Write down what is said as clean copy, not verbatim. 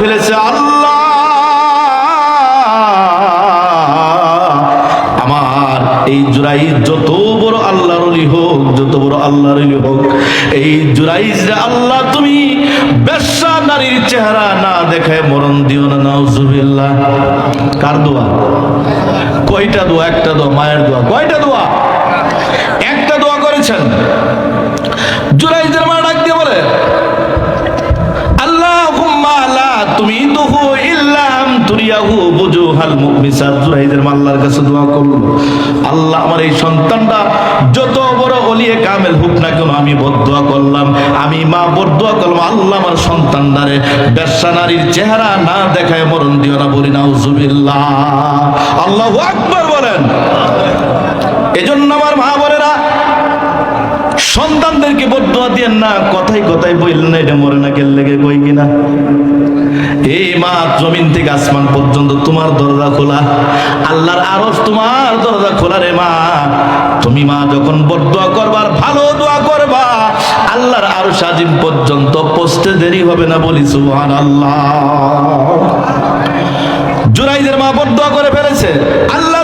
ফেলেছে, আল্লাহ আমার এই জুরাইজ যত বড় আল্লাহর ওলি হোক, যত বড় আল্লাহর ওলি হোক, এই জুরাইজ রে আল্লাহ তুমি বেশ্যা নারীর চেহারা না দেখায় মরণ দিও না। নাউজুবিল্লাহ। কার দোয়া? কয়টা দোয়া? একটা দোয়া, মায়ের দোয়া। কয়টা দোয়া? একটা দোয়া করেছেন। জুরাইজের মা ডাক দিয়ে বলে, আল্লাহুম্মা লা তুমিতুহু ইল্লাম তুরিয়াহু বুজুহাল মুমিসাত। জুরাইজের মা আল্লাহর কাছে দোয়া করলো, আল্লাহ আমার এই সন্তানটা যত বড় ওলিয়ে কামেল হোক না কেন, আমি বদদোয়া করলাম, আমি মা বদদোয়া করলাম, আল্লাহ আমার সন্তানটারে বেশ্যা নারীর চেহারা না দেখায় মরণ দিও না। বলি নাউজুবিল্লাহ। আল্লাহু আকবার বলেন। এজন্য আমার মা বোনেরা, সন্তানদেরকে বদদোয়া দিয়েন না, কথাই কথাই বললেন না এটা মরে না কেন লেগে, কই কিনা। এই মা, জমিন থেকে আসমান পর্যন্ত তোমার দরজা খোলা, আল্লাহর আরশ তোমার দরজা খোলা রে মা। তুমি মা যখন বদদোয়া করবার, ভালো দোয়া করবা, আল্লাহর আরশ আজিম পর্যন্ত পৌঁছতে দেরি হবে না। বলি সুবহানাল্লাহ। জুরাইজের মা বদদোয়া করে ফেলেছে, আল্লাহ